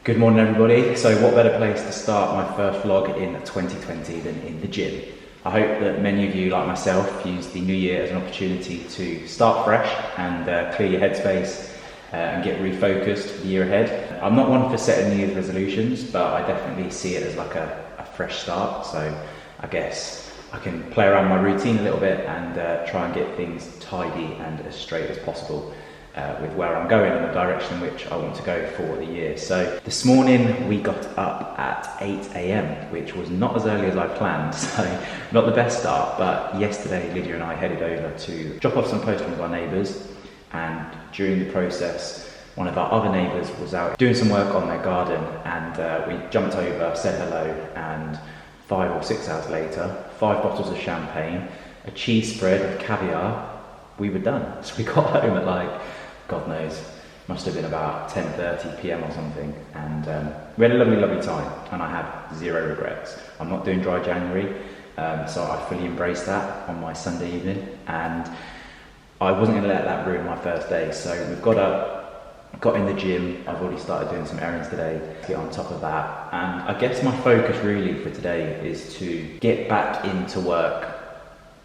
Good morning everybody. So what better place to start my first vlog in 2020 than in the gym. I hope that many of you, like myself, use the new year as an opportunity to start fresh and clear your headspace and get refocused for the year ahead. I'm not one for setting New Year's resolutions, but I definitely see it as like a fresh start. So I guess I can play around my routine a little bit and try and get things tidy and as straight as possible. With where I'm going and the direction in which I want to go for the year. So this morning we got up at 8 AM, which was not as early as I planned, so not the best start, but yesterday Lydia and I headed over to drop off some post with our neighbours, and during the process one of our other neighbours was out doing some work on their garden, and we jumped over, said hello, and 5 or 6 hours later, 5 bottles of champagne, a cheese spread with caviar, we were done. So we got home at like, God knows, must have been about 10:30 PM or something, and we had a lovely time, and I have zero regrets. I'm not doing dry January, so I fully embraced that on my Sunday evening, and I wasn't going to let that ruin my first day. So we've got up, got in the gym. I've already started doing some errands today to get on top of that, and I guess my focus really for today is to get back into work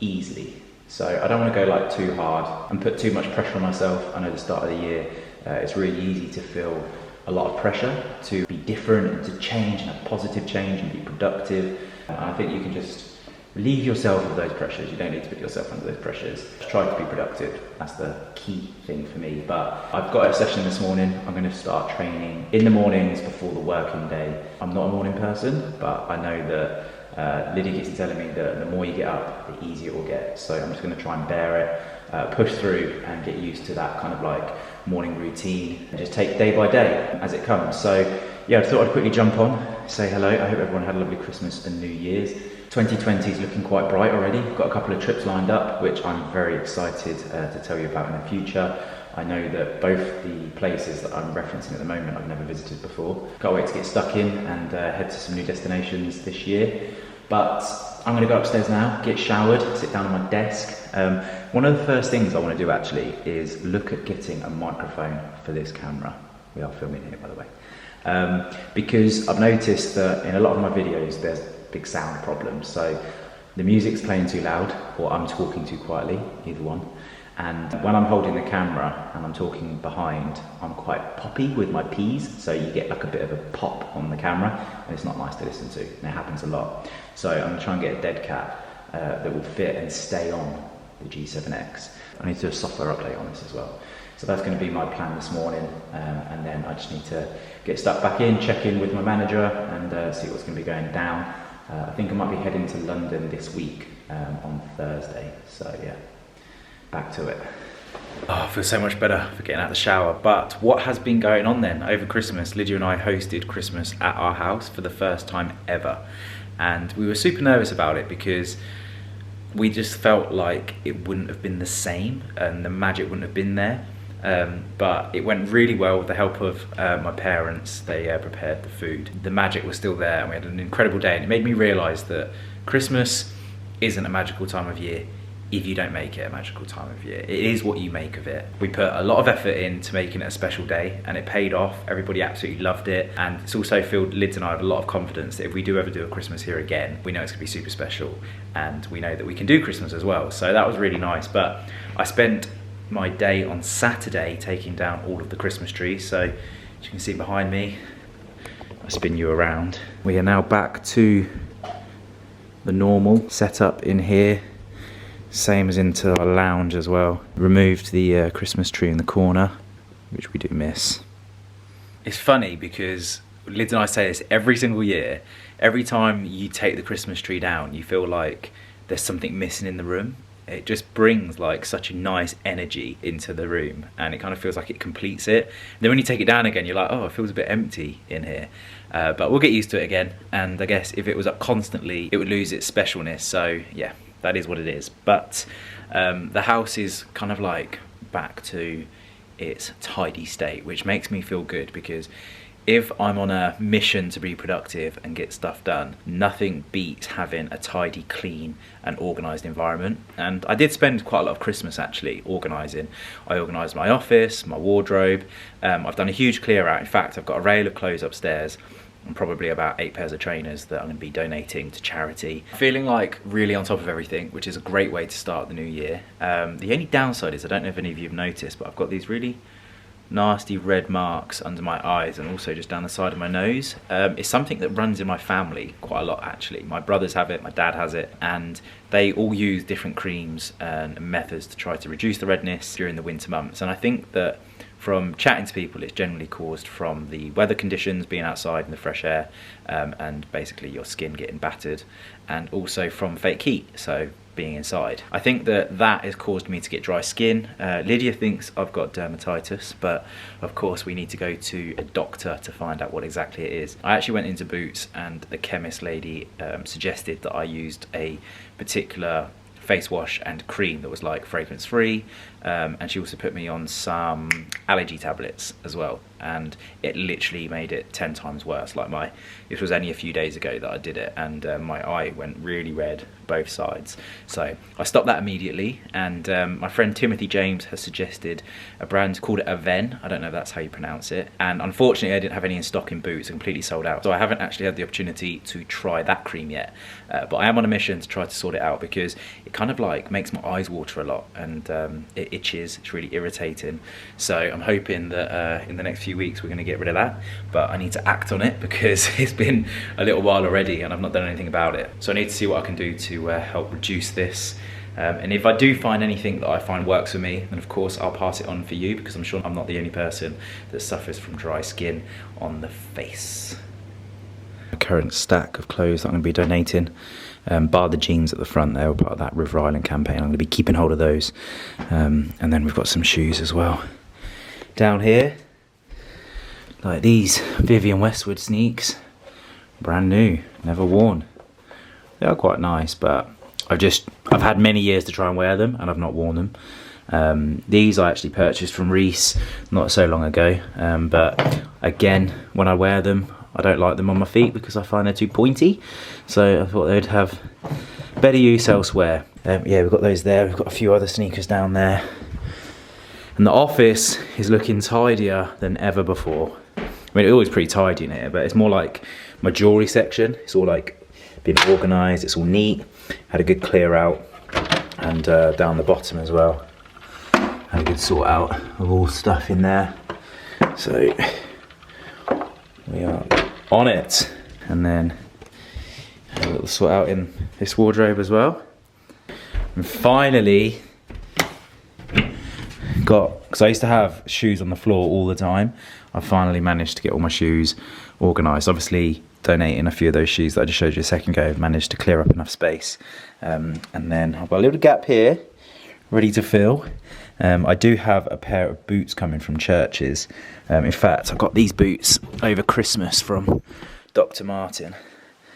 easily. So I don't want to go like too hard and put too much pressure on myself. I know the start of the year, it's really easy to feel a lot of pressure to be different and to change and have positive change and be productive. And I think you can just relieve yourself of those pressures. You don't need to put yourself under those pressures. Just try to be productive. That's the key thing for me. But I've got a session this morning. I'm going to start training in the mornings before the working day. I'm not a morning person, but I know that Lydia keeps telling me that the more you get up, the easier it will get. So I'm just going to try and bear it, push through and get used to that kind of like morning routine and just take day by day as it comes. So yeah, I thought I'd quickly jump on, say hello. I hope everyone had a lovely Christmas and New Year's. 2020 is looking quite bright already. Got a couple of trips lined up, which I'm very excited to tell you about in the future. I know that both the places that I'm referencing at the moment I've never visited before. Can't wait to get stuck in and head to some new destinations this year. But I'm going to go upstairs now, get showered, sit down on my desk. One of the first things I want to do actually is look at getting a microphone for this camera. We are filming here, by the way. Because I've noticed that in a lot of my videos there's big sound problems. So the music's playing too loud or I'm talking too quietly, either one. And when I'm holding the camera and I'm talking behind, I'm quite poppy with my P's, so you get like a bit of a pop on the camera, and it's not nice to listen to, and it happens a lot. So I'm going to try and get a dead cat that will fit and stay on the G7X. I need to do a software update on this as well. So that's going to be my plan this morning, and then I just need to get stuck back in, check in with my manager, and see what's going to be going down. I think I might be heading to London this week on Thursday, so yeah. Back to it. Oh, I feel so much better for getting out of the shower. But what has been going on then over Christmas? Lydia and I hosted Christmas at our house for the first time ever. And we were super nervous about it because we just felt like it wouldn't have been the same and the magic wouldn't have been there. But it went really well with the help of my parents. They prepared the food. The magic was still there and we had an incredible day. And it made me realise that Christmas isn't a magical time of year if you don't make it a magical time of year. It is what you make of it. We put a lot of effort into making it a special day and it paid off. Everybody absolutely loved it. And it's also filled Lids and I with a lot of confidence that if we do ever do a Christmas here again, we know it's gonna be super special and we know that we can do Christmas as well. So that was really nice. But I spent my day on Saturday taking down all of the Christmas trees. So as you can see behind me, I'll spin you around. We are now back to the normal setup in here. Same as into our lounge as well. Removed the Christmas tree in the corner, which we do miss. It's funny because Lids and I say this every single year. Every time you take the Christmas tree down, you feel like there's something missing in the room. It just brings like such a nice energy into the room and it kind of feels like it completes it. And then when you take it down again, you're like, oh, it feels a bit empty in here. But we'll get used to it again. And I guess if it was up constantly, it would lose its specialness. So yeah. That is what it is, but the house is kind of like back to its tidy state, which makes me feel good because If I'm on a mission to be productive and get stuff done, nothing beats having a tidy, clean and organised environment. And I did spend quite a lot of Christmas actually organising. I organised my office, my wardrobe. I've done a huge clear out. In fact, I've got a rail of clothes upstairs and probably about 8 pairs of trainers that I'm going to be donating to charity. Feeling like really on top of everything, which is a great way to start the new year. The only downside is, I don't know if any of you have noticed, but I've got these really nasty red marks under my eyes and also just down the side of my nose. It's something that runs in my family quite a lot actually. My brothers have it, my dad has it, and they all use different creams and methods to try to reduce the redness during the winter months. And I think that from chatting to people, it's generally caused from the weather conditions, being outside in the fresh air, and basically your skin getting battered, and also from fake heat, so being inside. I think that has caused me to get dry skin. Lydia thinks I've got dermatitis, but of course we need to go to a doctor to find out what exactly it is. I actually went into Boots and the chemist lady suggested that I used a particular face wash and cream that was like fragrance free, and she also put me on some allergy tablets as well, and it literally made it 10 times worse. Like it was only a few days ago that I did it, and my eye went really red both sides, so I stopped that immediately. And my friend Timothy James has suggested a brand called Aven. I don't know if that's how you pronounce it, and unfortunately I didn't have any in stock in Boots, completely sold out, so I haven't actually had the opportunity to try that cream yet, but I am on a mission to try to sort it out because it kind of like makes my eyes water a lot, and it itches. It's really irritating, so I'm hoping that in the next few weeks we're going to get rid of that, but I need to act on it because it's been a little while already and I've not done anything about it. So I need to see what I can do to help reduce this, and if I do find anything that I find works for me, then of course I'll pass it on for you, because I'm sure I'm not the only person that suffers from dry skin on the face. A current stack of clothes that I'm going to be donating, bar the jeans at the front. They were part of that River Island campaign. I'm going to be keeping hold of those, and then we've got some shoes as well down here, like these Vivienne Westwood sneaks, brand new, never worn. They are quite nice, but I've had many years to try and wear them and I've not worn them. These I actually purchased from Reese not so long ago, but again, when I wear them, I don't like them on my feet because I find they're too pointy, so I thought they'd have better use elsewhere. Yeah, we've got those there. We've got a few other sneakers down there, and the office is looking tidier than ever before. I mean, it's always pretty tidy in here, but it's more like my jewellery section. It's all like been organised, it's all neat. Had a good clear out, and down the bottom as well, had a good sort out of all stuff in there. So we are on it. And then a little sort out in this wardrobe as well. And finally because I used to have shoes on the floor all the time, I finally managed to get all my shoes organised. Obviously donating a few of those shoes that I just showed you a second ago, I've managed to clear up enough space, and then I've got a little gap here ready to fill. I do have a pair of boots coming from Churches. In fact, I got these boots over Christmas from Dr. Martin,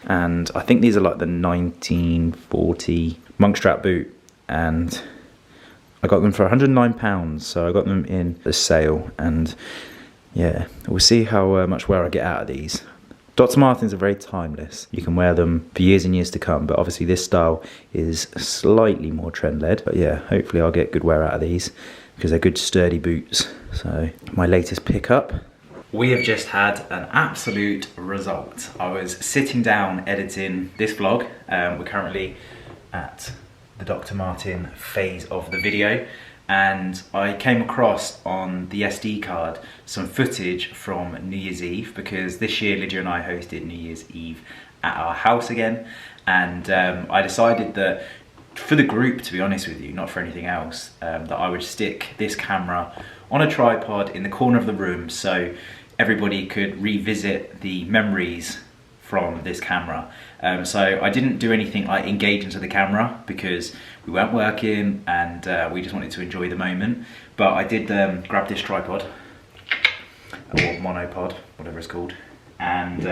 and I think these are like the 1940 monk strap boot, and I got them for £109, so I got them in the sale, and yeah, we'll see how much wear I get out of these. Dr. Martens are very timeless. You can wear them for years and years to come, but obviously this style is slightly more trend-led. But yeah, hopefully I'll get good wear out of these because they're good sturdy boots. So my latest pickup. We have just had an absolute result. I was sitting down editing this vlog. We're currently at the Dr. Martin phase of the video, and I came across on the SD card some footage from New Year's Eve, because this year Lydia and I hosted New Year's Eve at our house again, and I decided that for the group, to be honest with you, not for anything else, that I would stick this camera on a tripod in the corner of the room so everybody could revisit the memories from this camera. So I didn't do anything like engage into the camera because we weren't working, and we just wanted to enjoy the moment. But I did grab this tripod, or monopod, whatever it's called, and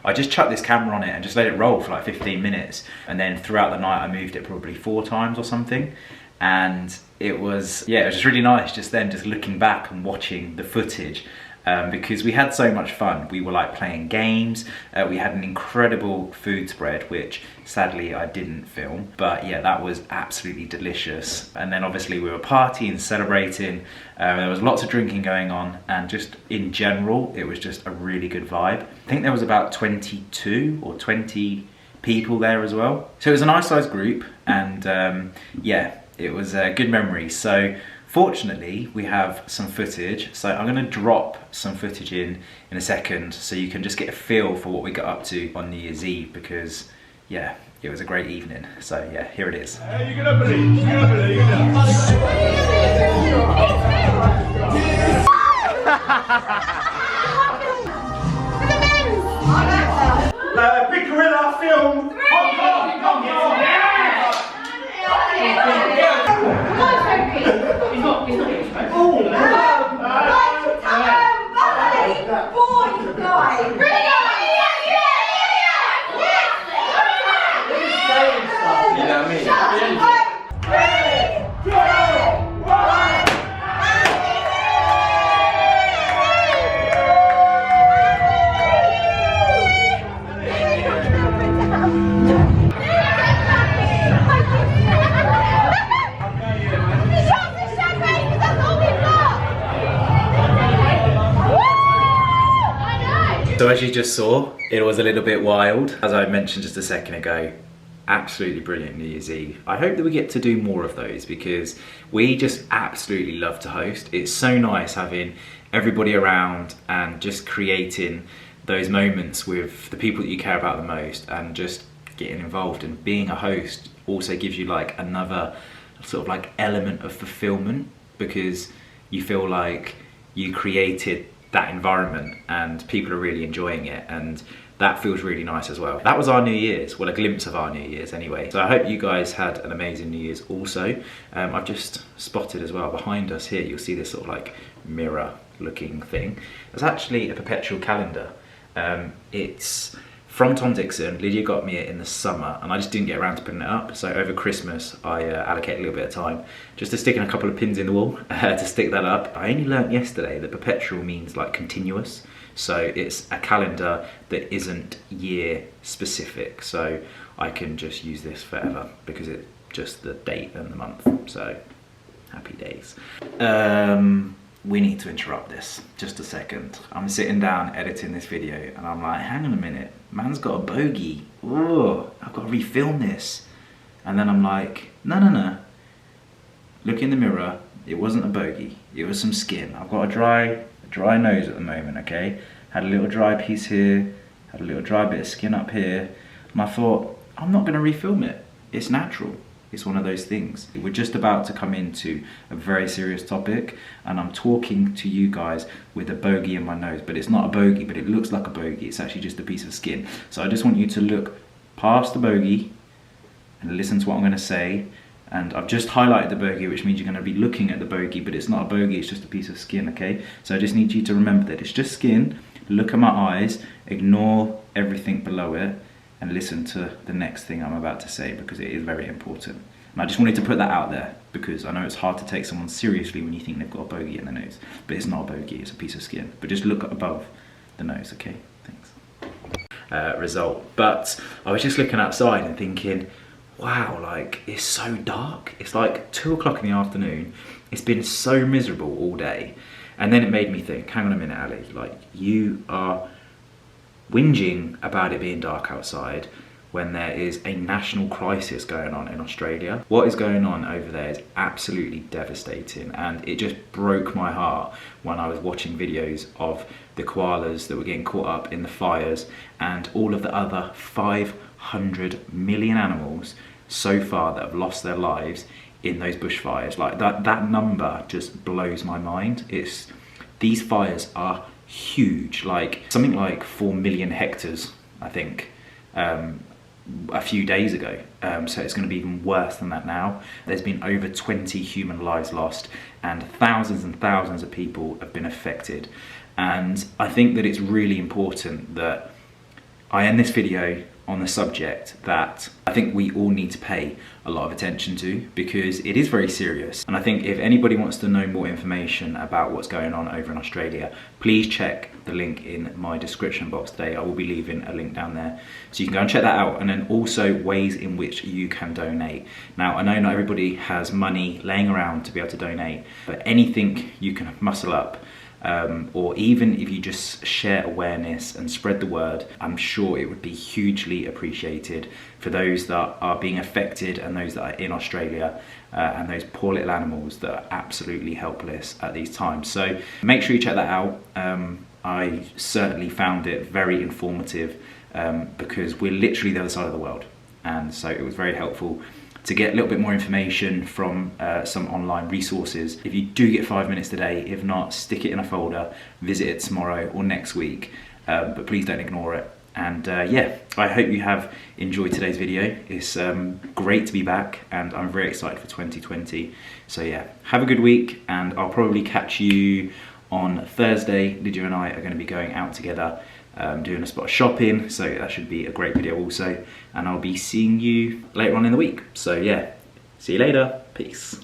I just chucked this camera on it and just let it roll for like 15 minutes. And then throughout the night I moved it probably 4 times or something. And it was, yeah, it was just really nice just then, just looking back and watching the footage. because we had so much fun. We were like playing games, we had an incredible food spread, which sadly I didn't film, but yeah, that was absolutely delicious. And then obviously we were partying, celebrating, there was lots of drinking going on, and just in general, it was just a really good vibe. I think there was about 22 or 20 people there as well. So it was a nice sized group, and yeah, it was a good memory. So fortunately, we have some footage, so I'm going to drop some footage in a second so you can just get a feel for what we got up to on New Year's Eve, because yeah, it was a great evening. So yeah, here it is. You're gonna believe, you're gonna believe. Big Gorilla film. So as you just saw, it was a little bit wild. As I mentioned just a second ago, absolutely brilliant New Year's Eve. I hope that we get to do more of those, because we just absolutely love to host. It's so nice having everybody around and just creating those moments with the people that you care about the most, and just getting involved. And being a host also gives you like another sort of like element of fulfillment, because you feel like you created that environment and people are really enjoying it, and that feels really nice as well. That was our New Year's, well, a glimpse of our New Year's anyway. So I hope you guys had an amazing New Year's also. I've just spotted as well behind us here, you'll see this sort of like mirror looking thing. It's actually a perpetual calendar. It's from Tom Dixon. Lydia got me it in the summer and I just didn't get around to putting it up. So over Christmas, I allocated a little bit of time just to stick in a couple of pins in the wall to stick that up. I only learnt yesterday that perpetual means like continuous. So it's a calendar that isn't year specific. So I can just use this forever because it's just the date and the month. So happy days. We need to interrupt this, just a second. I'm sitting down editing this video and I'm like, hang on a minute, man's got a bogey. Oh, I've got to refilm this. And then I'm like, no. Look in the mirror, it wasn't a bogey, it was some skin. I've got a dry nose at the moment, okay? Had a little dry piece here, had a little dry bit of skin up here. And I thought, I'm not gonna refilm it, it's natural. It's one of those things. We're just about to come into a very serious topic and I'm talking to you guys with a bogey in my nose, but it's not a bogey, but it looks like a bogey. It's actually just a piece of skin. So I just want you to look past the bogey and listen to what I'm gonna say. And I've just highlighted the bogey, which means you're gonna be looking at the bogey, but it's not a bogey, it's just a piece of skin, okay? So I just need you to remember that it's just skin. Look at my eyes, ignore everything below it, and listen to the next thing I'm about to say, because it is very important. And I just wanted to put that out there because I know it's hard to take someone seriously when you think they've got a bogey in the nose, but it's not a bogey, it's a piece of skin. But just look above the nose, okay? Thanks. Result. But I was just looking outside and thinking, wow, like it's so dark. It's like 2 o'clock in the afternoon. It's been so miserable all day. And then it made me think, hang on a minute, Ali, like you are whinging about it being dark outside when there is a national crisis going on in Australia. What is going on over there is absolutely devastating, and it just broke my heart when I was watching videos of the koalas that were getting caught up in the fires and all of the other 500 million animals so far that have lost their lives in those bushfires. Like that number just blows my mind. These fires are huge, like something like 4 million hectares, I think, a few days ago. So it's going to be even worse than that now. There's been over 20 human lives lost and thousands of people have been affected. And I think that it's really important that I end this video on the subject that I think we all need to pay a lot of attention to, because it is very serious. And I think if anybody wants to know more information about what's going on over in Australia, please check the link in my description box today. I will be leaving a link down there, so you can go and check that out. And then also ways in which you can donate. Now, I know not everybody has money laying around to be able to donate, but anything you can muscle up, or even if you just share awareness and spread the word, I'm sure it would be hugely appreciated for those that are being affected and those that are in Australia, and those poor little animals that are absolutely helpless at these times. So make sure you check that out. I certainly found it very informative, because we're literally the other side of the world, and so it was very helpful to get a little bit more information from some online resources. If you do get 5 minutes today, if not, stick it in a folder, visit it tomorrow or next week, but please don't ignore it. And yeah, I hope you have enjoyed today's video. It's great to be back, and I'm very excited for 2020. So yeah, have a good week, and I'll probably catch you on Thursday. Lydia and I are going to be going out together, doing a spot of shopping, so that should be a great video also. And I'll be seeing you later on in the week. So yeah, see you later. Peace.